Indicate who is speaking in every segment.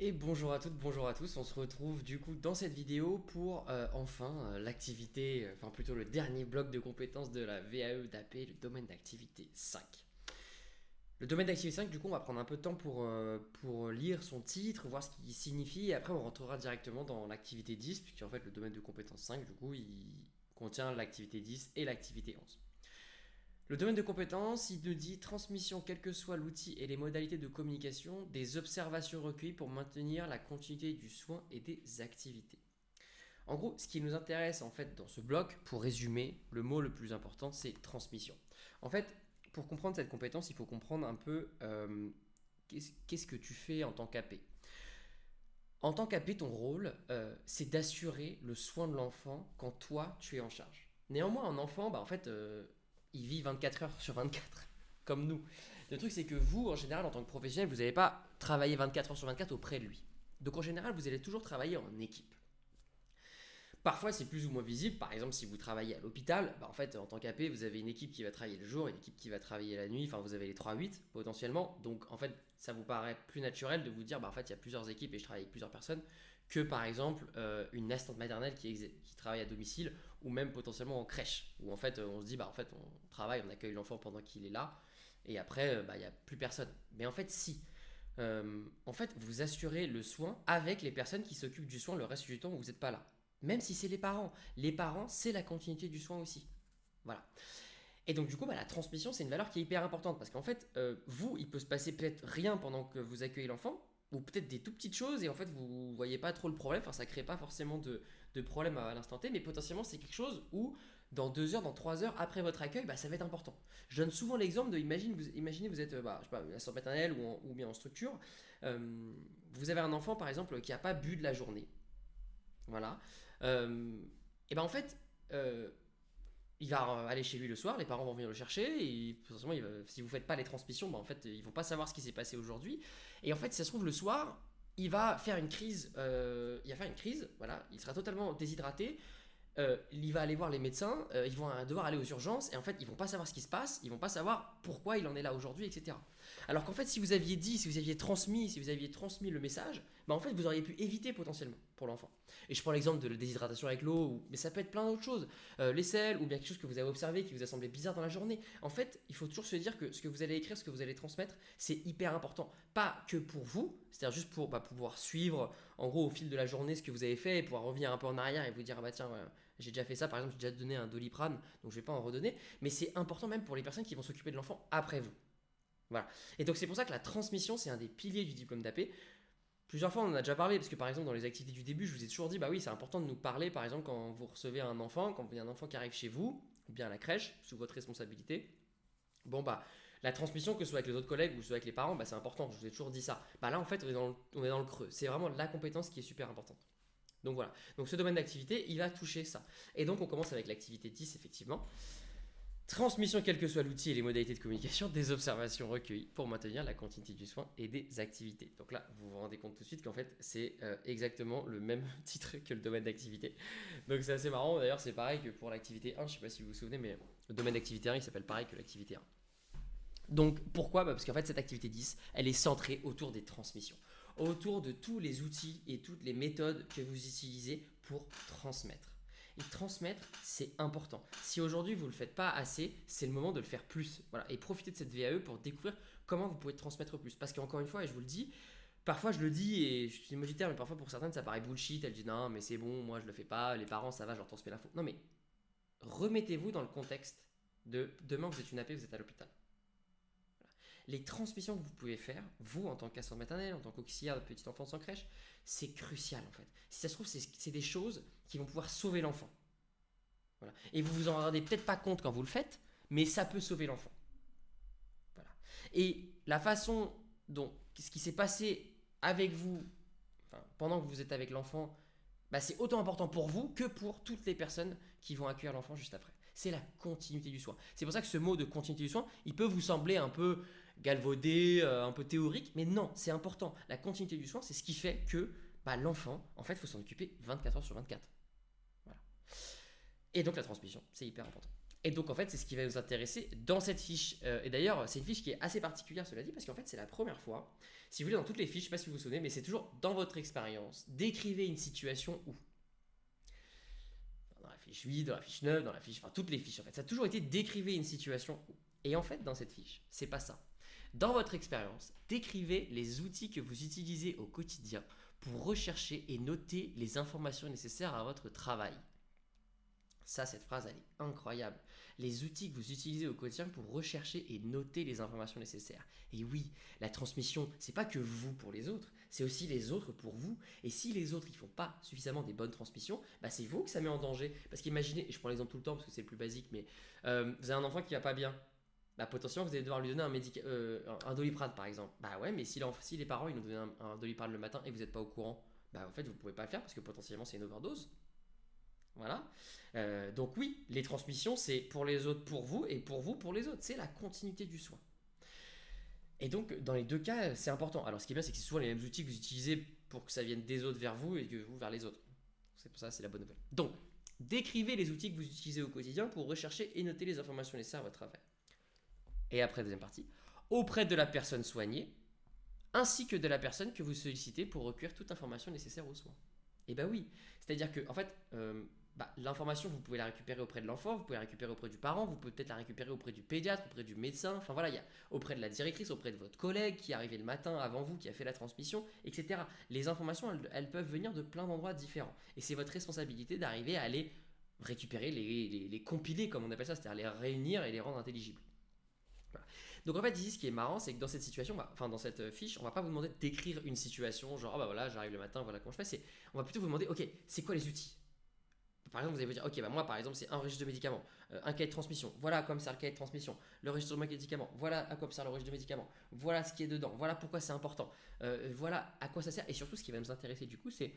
Speaker 1: Et bonjour à toutes, bonjour à tous, on se retrouve du coup dans cette vidéo pour l'activité, enfin plutôt le dernier bloc de compétences de la VAE d'AP, le domaine d'activité 5. Le domaine d'activité 5, du coup on va prendre un peu de temps pour lire son titre, voir ce qu'il signifie, et après on rentrera directement dans l'activité 10, puisqu'en fait le domaine de compétences 5, du coup il contient l'activité 10 et l'activité 11. Le domaine de compétences, il nous dit transmission, quel que soit l'outil et les modalités de communication, des observations recueillies pour maintenir la continuité du soin et des activités. En gros, ce qui nous intéresse en fait dans ce bloc, pour résumer, le mot le plus important, c'est transmission. En fait, pour comprendre cette compétence, il faut comprendre un peu qu'est-ce que tu fais en tant qu'AP. En tant qu'AP, ton rôle, c'est d'assurer le soin de l'enfant quand toi, tu es en charge. Néanmoins, un enfant, en fait, il vit 24 heures sur 24, comme nous. Le truc, c'est que vous, en général, en tant que professionnel, vous n'allez pas travailler 24 heures sur 24 auprès de lui. Donc, en général, vous allez toujours travailler en équipe. Parfois, c'est plus ou moins visible. Par exemple, si vous travaillez à l'hôpital, en fait, en tant qu'AP, vous avez une équipe qui va travailler le jour, une équipe qui va travailler la nuit. Enfin, vous avez les 3-8 potentiellement. Donc, en fait, ça vous paraît plus naturel de vous dire, en fait, il y a plusieurs équipes et je travaille avec plusieurs personnes que, par exemple, une assistante maternelle qui travaille à domicile ou même potentiellement en crèche. Où, en fait, on se dit, en fait, on travaille, on accueille l'enfant pendant qu'il est là. Et après, il n'y a plus personne. Mais en fait, si. En fait, vous assurez le soin avec les personnes qui s'occupent du soin le reste du temps où vous n'êtes pas là. Même si c'est les parents. Les parents, c'est la continuité du soin aussi. Voilà. Et donc, du coup, la transmission, c'est une valeur qui est hyper importante. Parce qu'en fait, vous, il peut se passer peut-être rien pendant que vous accueillez l'enfant, ou peut-être des tout petites choses, et en fait, vous voyez pas trop le problème. Enfin, ça crée pas forcément de problème à l'instant T, mais potentiellement, c'est quelque chose où, dans 2 heures, dans 3 heures après votre accueil, ça va être important. Je donne souvent l'exemple de imaginez vous êtes, je sais pas, une assistante maternelle ou bien en structure. Vous avez un enfant, par exemple, qui a pas bu de la journée. Voilà. Et en fait, il va aller chez lui le soir, les parents vont venir le chercher, et potentiellement, si vous faites pas les transmissions, en fait, ils vont pas savoir ce qui s'est passé aujourd'hui. Et en fait, si ça se trouve, le soir, il va faire une crise, voilà, il sera totalement déshydraté, il va aller voir les médecins, ils vont devoir aller aux urgences, et en fait, ils vont pas savoir ce qui se passe, ils vont pas savoir pourquoi il en est là aujourd'hui, etc. Alors qu'en fait, si vous aviez dit, si vous aviez transmis le message, en fait, vous auriez pu éviter potentiellement pour l'enfant. Et je prends l'exemple de la déshydratation avec l'eau, mais ça peut être plein d'autres choses, les selles, ou bien quelque chose que vous avez observé qui vous a semblé bizarre dans la journée. En fait, il faut toujours se dire que ce que vous allez écrire, ce que vous allez transmettre, c'est hyper important. Pas que pour vous, c'est-à-dire juste pour pouvoir suivre, en gros, au fil de la journée, ce que vous avez fait, et pouvoir revenir un peu en arrière et vous dire, tiens, j'ai déjà fait ça, par exemple, j'ai déjà donné un Doliprane, donc je vais pas en redonner, mais c'est important même pour les personnes qui vont s'occuper de l'enfant après vous. Voilà. Et donc c'est pour ça que la transmission, c'est un des piliers du diplôme d'AP. Plusieurs fois, on en a déjà parlé, parce que par exemple, dans les activités du début, je vous ai toujours dit, oui, c'est important de nous parler, par exemple, quand vous recevez un enfant, quand il y a un enfant qui arrive chez vous, ou bien à la crèche, sous votre responsabilité. La transmission, que ce soit avec les autres collègues ou que ce soit avec les parents, c'est important, je vous ai toujours dit ça. Là, en fait, on est dans le creux. C'est vraiment la compétence qui est super importante. Donc voilà. Donc ce domaine d'activité, il va toucher ça. Et donc on commence avec l'activité 10, effectivement. Transmission, quel que soit l'outil et les modalités de communication, des observations recueillies pour maintenir la continuité du soin et des activités. Donc là, vous vous rendez compte tout de suite qu'en fait, c'est exactement le même titre que le domaine d'activité. Donc c'est assez marrant. D'ailleurs, c'est pareil que pour l'activité 1. Je ne sais pas si vous vous souvenez, mais le domaine d'activité 1, il s'appelle pareil que l'activité 1. Donc pourquoi Parce qu'en fait, cette activité 10, elle est centrée autour des transmissions, autour de tous les outils et toutes les méthodes que vous utilisez pour transmettre. Et transmettre, c'est important. Si aujourd'hui vous ne le faites pas assez, c'est le moment de le faire plus. Voilà. Et profitez de cette VAE pour découvrir comment vous pouvez transmettre plus. Parce qu'encore une fois, et je vous le dis, parfois je le dis et je suis moditaire, mais parfois pour certaines ça paraît bullshit. Elles disent non, mais c'est bon, moi je le fais pas, les parents ça va, je leur transmets l'info. Non, mais remettez-vous dans le contexte de demain vous êtes une AP, vous êtes à l'hôpital. Les transmissions que vous pouvez faire, vous en tant qu'assistante maternelle, en tant qu'auxiliaire de petite enfance en crèche, c'est crucial en fait. Si ça se trouve, c'est des choses qui vont pouvoir sauver l'enfant. Voilà. Et vous vous en rendez peut-être pas compte quand vous le faites, mais ça peut sauver l'enfant. Voilà. Et la façon dont ce qui s'est passé avec vous, pendant que vous êtes avec l'enfant, c'est autant important pour vous que pour toutes les personnes qui vont accueillir l'enfant juste après. C'est la continuité du soin. C'est pour ça que ce mot de continuité du soin, il peut vous sembler un peu galvaudé, un peu théorique, mais non, c'est important. La continuité du soin, c'est ce qui fait que l'enfant, en fait, il faut s'en occuper 24 heures sur 24. Voilà. Et donc la transmission, c'est hyper important. Et donc en fait, c'est ce qui va nous intéresser dans cette fiche. Et d'ailleurs, c'est une fiche qui est assez particulière, cela dit, parce qu'en fait, c'est la première fois. Si vous voulez, dans toutes les fiches, je ne sais pas si vous vous souvenez, mais c'est toujours dans votre expérience. Décrivez une situation où. Dans la fiche 8, dans la fiche 9, dans la fiche. Enfin, toutes les fiches en fait. Ça a toujours été décrivez une situation où. Et en fait, dans cette fiche, c'est pas ça. Dans votre expérience, décrivez les outils que vous utilisez au quotidien pour rechercher et noter les informations nécessaires à votre travail. Ça, cette phrase, elle est incroyable. Les outils que vous utilisez au quotidien pour rechercher et noter les informations nécessaires. Et oui, la transmission, c'est pas que vous pour les autres, c'est aussi les autres pour vous. Et si les autres, ils font pas suffisamment des bonnes transmissions, bah c'est vous que ça met en danger. Parce qu'imaginez, et je prends l'exemple tout le temps parce que c'est le plus basique, mais vous avez un enfant qui va pas bien. Bah, potentiellement, vous allez devoir lui donner un Doliprane par exemple. Bah ouais, mais si les parents ils nous donnent un Doliprane le matin et vous n'êtes pas au courant, bah en fait, vous pouvez pas le faire parce que potentiellement, c'est une overdose. Voilà. Donc oui, les transmissions, c'est pour les autres, pour vous, et pour vous, pour les autres. C'est la continuité du soin. Et donc, dans les deux cas, c'est important. Alors, ce qui est bien, c'est que c'est souvent les mêmes outils que vous utilisez pour que ça vienne des autres vers vous et que vous vers les autres. C'est pour ça, c'est la bonne nouvelle. Donc, décrivez les outils que vous utilisez au quotidien pour rechercher et noter les informations nécessaires à votre travail. Et après, deuxième partie, auprès de la personne soignée, ainsi que de la personne que vous sollicitez pour recueillir toute information nécessaire aux soins. Et bah oui, c'est-à-dire que en fait, l'information, vous pouvez la récupérer auprès de l'enfant, vous pouvez la récupérer auprès du parent, vous pouvez peut-être la récupérer auprès du pédiatre, auprès du médecin, enfin voilà, il y a auprès de la directrice, auprès de votre collègue qui est arrivé le matin avant vous, qui a fait la transmission, etc. Les informations, elles peuvent venir de plein d'endroits différents. Et c'est votre responsabilité d'arriver à les récupérer, les compiler, comme on appelle ça, c'est-à-dire les réunir et les rendre intelligibles. Voilà. Donc en fait ici ce qui est marrant c'est que dans cette situation, dans cette fiche, on va pas vous demander d'écrire une situation genre voilà j'arrive le matin, voilà comment je fais, on va plutôt vous demander ok c'est quoi les outils. Par exemple vous allez vous dire ok moi par exemple c'est un registre de médicaments, un cahier de transmission, voilà à quoi me sert le cahier de transmission, le registre de médicaments, voilà à quoi me sert le registre de médicaments, voilà ce qui est dedans, voilà pourquoi c'est important, voilà à quoi ça sert et surtout ce qui va nous intéresser du coup c'est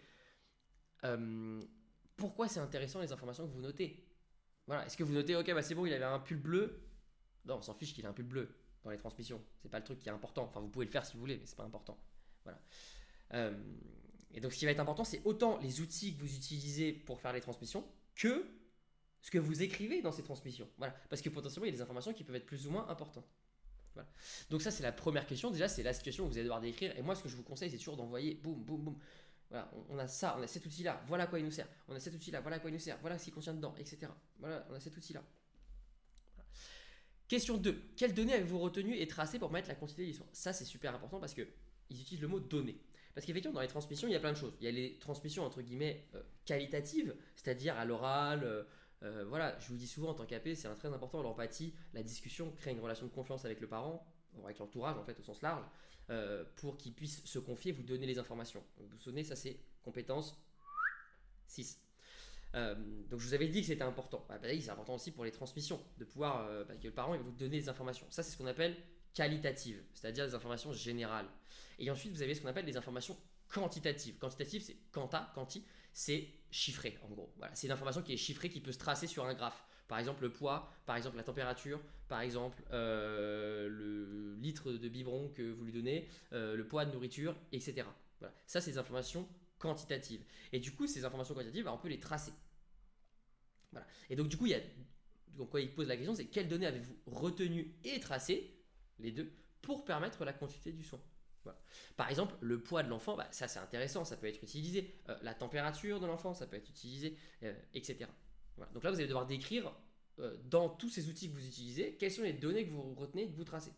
Speaker 1: pourquoi c'est intéressant les informations que vous notez. Voilà, est-ce que vous notez ok c'est bon il avait un pull bleu. Non, on s'en fiche qu'il ait un pull bleu dans les transmissions. C'est pas le truc qui est important. Enfin, vous pouvez le faire si vous voulez, mais c'est pas important. Voilà. Et donc, ce qui va être important, c'est autant les outils que vous utilisez pour faire les transmissions que ce que vous écrivez dans ces transmissions. Voilà. Parce que potentiellement, il y a des informations qui peuvent être plus ou moins importantes. Voilà. Donc, ça, c'est la première question. Déjà, c'est la situation où vous allez devoir décrire. Et moi, ce que je vous conseille, c'est toujours d'envoyer boum, boum, boum. Voilà, on a ça, on a cet outil-là, voilà à quoi il nous sert. On a cet outil-là, voilà à quoi il nous sert, voilà ce qu'il contient dedans, etc. Voilà, on a cet outil-là. Question 2. Quelles données avez-vous retenues et tracées pour mettre la quantité d'histoire? Ça, c'est super important parce qu'ils utilisent le mot données. Parce qu'effectivement, dans les transmissions, il y a plein de choses. Il y a les transmissions, entre guillemets, qualitatives, c'est-à-dire à l'oral. Voilà, je vous dis souvent en tant qu'AP, c'est très important, l'empathie, la discussion, créer une relation de confiance avec le parent, avec l'entourage, en fait, au sens large, pour qu'il puisse se confier, vous donner les informations. Vous vous souvenez, ça, c'est compétence 6. Donc je vous avais dit que c'était important. C'est important aussi pour les transmissions, de pouvoir que le parent il va vous donner des informations. Ça c'est ce qu'on appelle qualitatives, c'est-à-dire des informations générales. Et ensuite vous avez ce qu'on appelle des informations quantitatives. Quantitative c'est quanti, c'est chiffré en gros. Voilà, c'est une information qui est chiffrée, qui peut se tracer sur un graphe. Par exemple le poids, par exemple la température, par exemple le litre de biberon que vous lui donnez, le poids de nourriture, etc. Voilà. Ça c'est des informations quantitatives. Et du coup, ces informations quantitatives, on peut les tracer. Voilà. Et donc, du coup, donc, quand il pose la question, c'est quelles données avez-vous retenues et tracées, les deux, pour permettre la quantité du soin. Voilà. Par exemple, le poids de l'enfant, ça c'est intéressant, ça peut être utilisé. La température de l'enfant, ça peut être utilisé, etc. Voilà. Donc là, vous allez devoir décrire dans tous ces outils que vous utilisez, quelles sont les données que vous retenez et que vous tracez.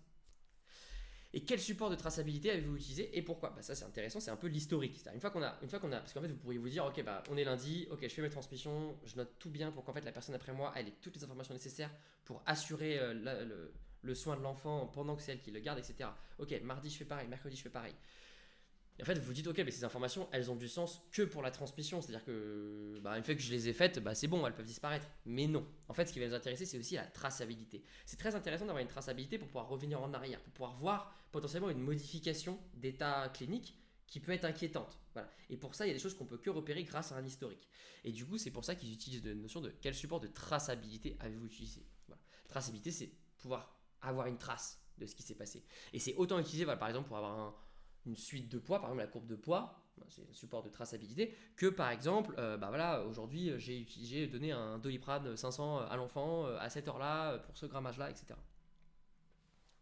Speaker 1: Et quel support de traçabilité avez-vous utilisé et pourquoi? Ça c'est intéressant, c'est un peu l'historique. Une fois qu'on a, parce qu'en fait vous pourriez vous dire, ok on est lundi, ok je fais mes transmissions, je note tout bien pour qu'en fait la personne après moi elle ait toutes les informations nécessaires pour assurer le soin de l'enfant pendant que c'est elle qui le garde, etc. Ok, mardi je fais pareil, mercredi je fais pareil. Et en fait, vous vous dites, ok, mais ces informations, elles ont du sens que pour la transmission. C'est-à-dire que, une fois que je les ai faites, c'est bon, elles peuvent disparaître. Mais non. En fait, ce qui va nous intéresser, c'est aussi la traçabilité. C'est très intéressant d'avoir une traçabilité pour pouvoir revenir en arrière, pour pouvoir voir potentiellement une modification d'état clinique qui peut être inquiétante. Voilà. Et pour ça, il y a des choses qu'on peut que repérer grâce à un historique. Et du coup, c'est pour ça qu'ils utilisent la notion de quel support de traçabilité avez-vous utilisé. Voilà. Traçabilité, c'est pouvoir avoir une trace de ce qui s'est passé. Et c'est autant utilisé, par exemple, pour avoir une suite de poids, par exemple la courbe de poids, c'est un support de traçabilité, que par exemple, aujourd'hui j'ai donné un Doliprane 500 à l'enfant à cette heure-là, pour ce grammage-là, etc.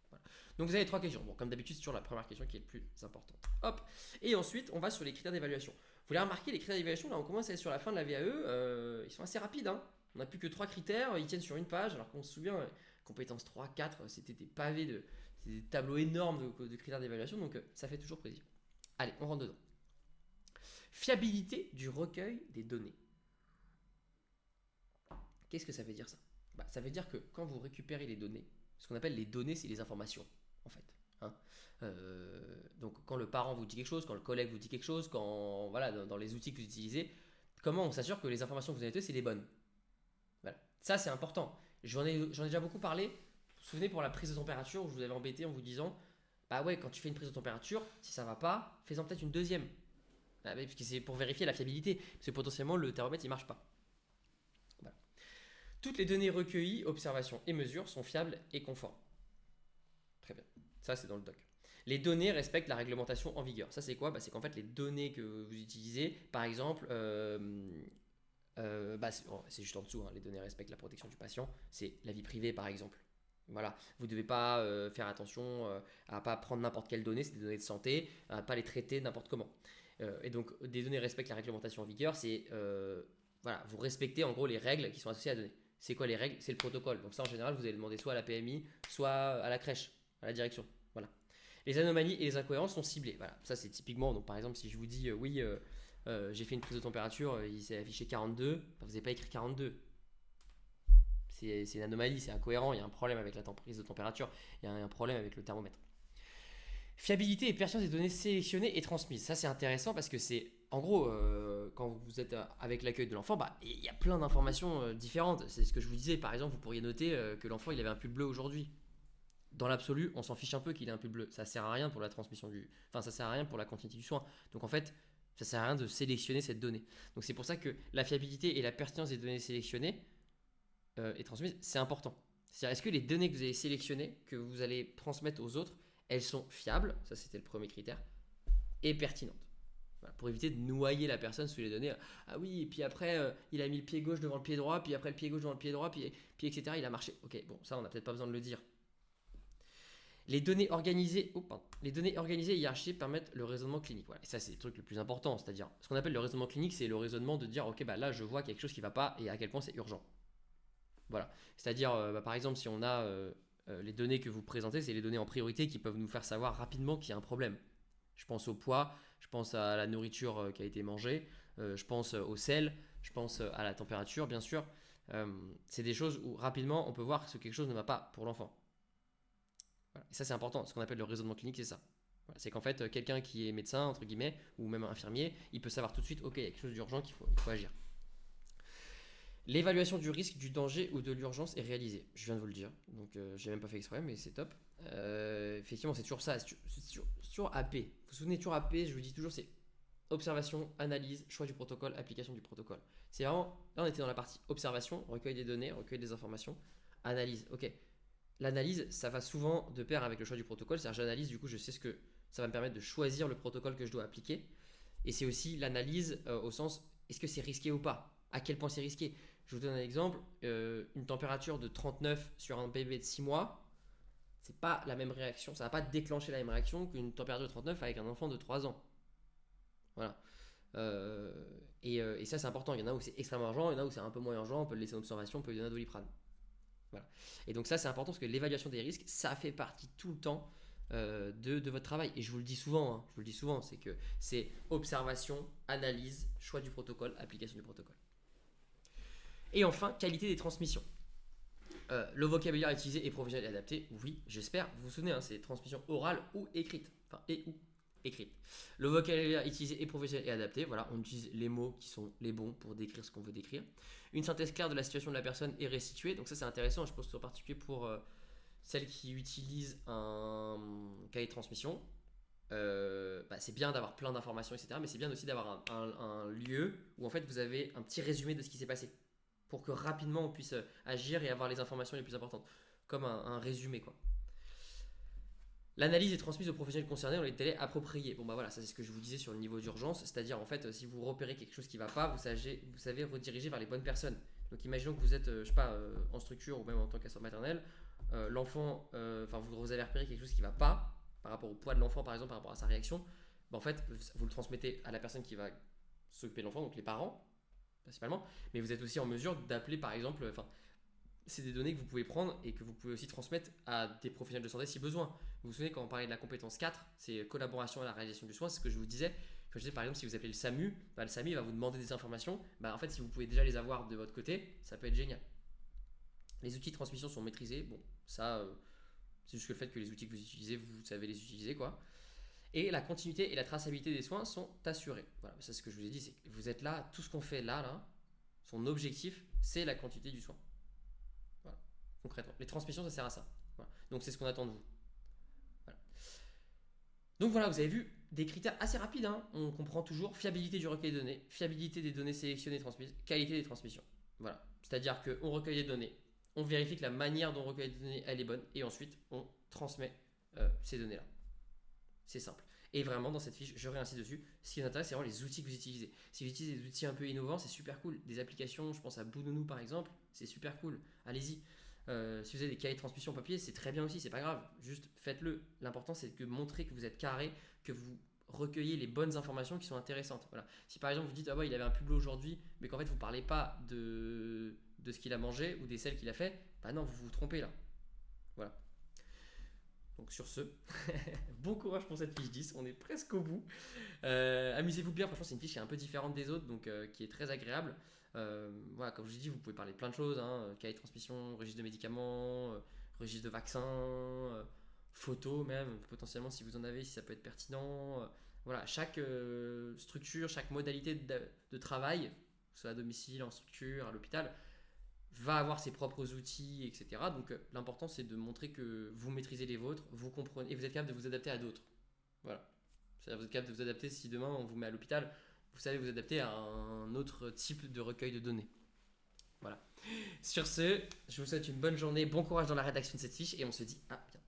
Speaker 1: Voilà. Donc vous avez 3 questions. Bon, comme d'habitude, c'est toujours la première question qui est le plus importante. Hop. Et ensuite, on va sur les critères d'évaluation. Vous l'avez remarqué, les critères d'évaluation, là on commence à être sur la fin de la VAE, ils sont assez rapides. Hein. On n'a plus que 3 critères, ils tiennent sur une page, alors qu'on se souvient, compétences 3, 4, c'était des pavés, c'était des tableaux énormes de critères d'évaluation, donc ça fait toujours plaisir. Allez, on rentre dedans. Fiabilité du recueil des données. Qu'est-ce que ça veut dire ça? Ça veut dire que quand vous récupérez les données, ce qu'on appelle les données, c'est les informations, en fait. Hein. Donc quand le parent vous dit quelque chose, quand le collègue vous dit quelque chose, quand voilà, dans les outils que vous utilisez, comment on s'assure que les informations que vous avez données, c'est les bonnes? Voilà. Ça, c'est important. J'en ai déjà beaucoup parlé. Vous vous souvenez pour la prise de température où je vous avais embêté en vous disant, bah ouais, quand tu fais une prise de température, si ça va pas, fais-en peut-être une deuxième. Parce que c'est pour vérifier la fiabilité, parce que potentiellement le thermomètre il marche pas. Voilà. Toutes les données recueillies, observations et mesures sont fiables et conformes. Très bien, ça c'est dans le doc. Les données respectent la réglementation en vigueur. Ça c'est quoi? C'est qu'en fait les données que vous utilisez, par exemple, c'est juste en dessous, hein, les données respectent la protection du patient, c'est la vie privée par exemple. Voilà, vous ne devez pas faire attention à ne pas prendre n'importe quelle donnée, c'est des données de santé, à ne pas les traiter n'importe comment. Et donc, des données respectent la réglementation en vigueur, c'est voilà, vous respectez en gros les règles qui sont associées à la donnée. C'est quoi les règles? C'est le protocole. Donc ça, en général, vous allez demander soit à la PMI, soit à la crèche, à la direction. Voilà. Les anomalies et les incohérences sont ciblées. Voilà, ça c'est typiquement. Donc par exemple, si je vous dis j'ai fait une prise de température, il s'est affiché 42, vous n'avez pas écrit 42. C'est une anomalie, c'est incohérent, il y a un problème avec la prise de température, il y a un problème avec le thermomètre. Fiabilité et pertinence des données sélectionnées et transmises. Ça, c'est intéressant parce que c'est, en gros, quand vous êtes avec l'accueil de l'enfant, il y a plein d'informations différentes. C'est ce que je vous disais. Par exemple, vous pourriez noter que l'enfant, il avait un pull bleu aujourd'hui. Dans l'absolu, on s'en fiche un peu qu'il ait un pull bleu. Ça sert à rien pour la transmission ça sert à rien pour la continuité du soin. Donc, en fait, ça sert à rien de sélectionner cette donnée. Donc, c'est pour ça que la fiabilité et la pertinence des données sélectionnées et transmises, c'est important. C'est-à-dire, est-ce que les données que vous avez sélectionnées, que vous allez transmettre aux autres, elles sont fiables, ça c'était le premier critère, et pertinentes. Voilà, pour éviter de noyer la personne sous les données. Ah oui, et puis après, il a mis le pied gauche devant le pied droit, puis après le pied gauche devant le pied droit, puis etc. Il a marché. Ok, bon, ça on n'a peut-être pas besoin de le dire. Les données organisées, et hiérarchisées permettent le raisonnement clinique. Voilà. Et ça, c'est le truc le plus important. C'est-à-dire, ce qu'on appelle le raisonnement clinique, c'est le raisonnement de dire, ok, là, je vois quelque chose qui ne va pas et à quel point c'est urgent. Voilà. C'est-à-dire, par exemple, si on a les données que vous présentez, c'est les données en priorité qui peuvent nous faire savoir rapidement qu'il y a un problème. Je pense au poids, je pense à la nourriture qui a été mangée, je pense au sel, je pense à la température, bien sûr. C'est des choses où rapidement on peut voir que quelque chose ne va pas pour l'enfant. Voilà. Et ça, c'est important. Ce qu'on appelle le raisonnement clinique, c'est ça. Voilà. C'est qu'en fait, quelqu'un qui est médecin, entre guillemets, ou même infirmier, il peut savoir tout de suite, ok, il y a quelque chose d'urgent il faut agir. L'évaluation du risque, du danger ou de l'urgence est réalisée. Je viens de vous le dire, donc j'ai même pas fait exprès, mais c'est top. Effectivement, c'est toujours ça, c'est toujours AP. Vous vous souvenez, toujours AP, je vous dis toujours, c'est observation, analyse, choix du protocole, application du protocole. C'est vraiment, là on était dans la partie observation, recueil des données, recueil des informations, analyse. Ok, l'analyse, ça va souvent de pair avec le choix du protocole, c'est-à-dire j'analyse, du coup je sais ce que ça va me permettre de choisir le protocole que je dois appliquer. Et c'est aussi l'analyse au sens, est-ce que c'est risqué ou pas? À quel point c'est risqué? Je vous donne un exemple, une température de 39 sur un bébé de 6 mois, c'est pas la même réaction, ça va pas déclencher la même réaction qu'une température de 39 avec un enfant de 3 ans. Voilà. Et ça c'est important, il y en a où c'est extrêmement urgent, il y en a où c'est un peu moins urgent, on peut le laisser en observation, on peut lui donner un Doliprane. Voilà. Et donc ça c'est important parce que l'évaluation des risques, ça fait partie tout le temps de votre travail. Et je vous le dis souvent, c'est que c'est observation, analyse, choix du protocole, application du protocole. Et enfin, qualité des transmissions. Le vocabulaire utilisé est professionnel et adapté. Oui, j'espère. Vous vous souvenez, c'est transmission orale ou écrite. Enfin, et ou écrite. Le vocabulaire utilisé est professionnel et adapté. Voilà, on utilise les mots qui sont les bons pour décrire ce qu'on veut décrire. Une synthèse claire de la situation de la personne est restituée. Donc ça, c'est intéressant. Je pense en particulier pour celles qui utilisent un cahier de transmission. C'est bien d'avoir plein d'informations, etc. Mais c'est bien aussi d'avoir un lieu où en fait vous avez un petit résumé de ce qui s'est passé, pour que rapidement on puisse agir et avoir les informations les plus importantes, comme un résumé quoi. L'analyse est transmise aux professionnels concernés dans les délais appropriés. Bon bah voilà, ça c'est ce que je vous disais sur le niveau d'urgence, c'est-à-dire en fait si vous repérez quelque chose qui va pas, vous savez rediriger vers les bonnes personnes. Donc imaginons que vous êtes, je sais pas, en structure ou même en tant qu'assistant maternelle, l'enfant, enfin vous avez repéré quelque chose qui va pas par rapport au poids de l'enfant par exemple, par rapport à sa réaction, bah, en fait vous le transmettez à la personne qui va s'occuper de l'enfant, donc les parents principalement, mais vous êtes aussi en mesure d'appeler par exemple, enfin c'est des données que vous pouvez prendre et que vous pouvez aussi transmettre à des professionnels de santé si besoin. Vous vous souvenez quand on parlait de la compétence 4, c'est collaboration à la réalisation du soin, c'est ce que je vous disais. Quand je disais par exemple si vous appelez le SAMU, bah, le SAMU va vous demander des informations, bah, en fait si vous pouvez déjà les avoir de votre côté, ça peut être génial. Les outils de transmission sont maîtrisés, bon ça c'est juste que le fait que les outils que vous utilisez, vous savez les utiliser quoi. Et la continuité et la traçabilité des soins sont assurées. Voilà, c'est ce que je vous ai dit, c'est que vous êtes là, tout ce qu'on fait là, son objectif c'est la continuité du soin. Voilà, concrètement. Les transmissions, ça sert à ça. Voilà. Donc c'est ce qu'on attend de vous. Voilà. Donc voilà, vous avez vu des critères assez rapides. Hein. On comprend toujours fiabilité du recueil de données, fiabilité des données sélectionnées et transmises, qualité des transmissions. Voilà. C'est-à-dire qu'on recueille des données, on vérifie que la manière dont on recueille des données, elle est bonne, et ensuite on transmet ces données-là. C'est simple. Et vraiment, dans cette fiche, je réinsiste dessus. Ce qui vous intéresse, c'est vraiment les outils que vous utilisez. Si vous utilisez des outils un peu innovants, c'est super cool. Des applications, je pense à Bounounou par exemple, c'est super cool. Allez-y. Si vous avez des cahiers de transmission papier, c'est très bien aussi, c'est pas grave. Juste faites-le. L'important, c'est de montrer que vous êtes carré, que vous recueillez les bonnes informations qui sont intéressantes. Voilà. Si par exemple vous dites ah ouais il avait un publo aujourd'hui, mais qu'en fait vous parlez pas de ce qu'il a mangé ou des selles qu'il a fait, bah non vous vous trompez là. Voilà. Donc sur ce, bon courage pour cette fiche 10, on est presque au bout. Amusez-vous bien, franchement c'est une fiche qui est un peu différente des autres, donc qui est très agréable. Voilà, comme je vous ai dit, vous pouvez parler de plein de choses, hein, cahier de transmission, registre de médicaments, registre de vaccins, photos même, potentiellement si vous en avez, si ça peut être pertinent. Voilà, chaque structure, chaque modalité de travail, que ce soit à domicile, en structure, à l'hôpital, va avoir ses propres outils, etc. Donc l'important c'est de montrer que vous maîtrisez les vôtres, vous comprenez et vous êtes capable de vous adapter à d'autres. Voilà. C'est-à-dire vous êtes capable de vous adapter si demain on vous met à l'hôpital, vous savez vous adapter à un autre type de recueil de données. Voilà. Sur ce, je vous souhaite une bonne journée, bon courage dans la rédaction de cette fiche et on se dit à bientôt.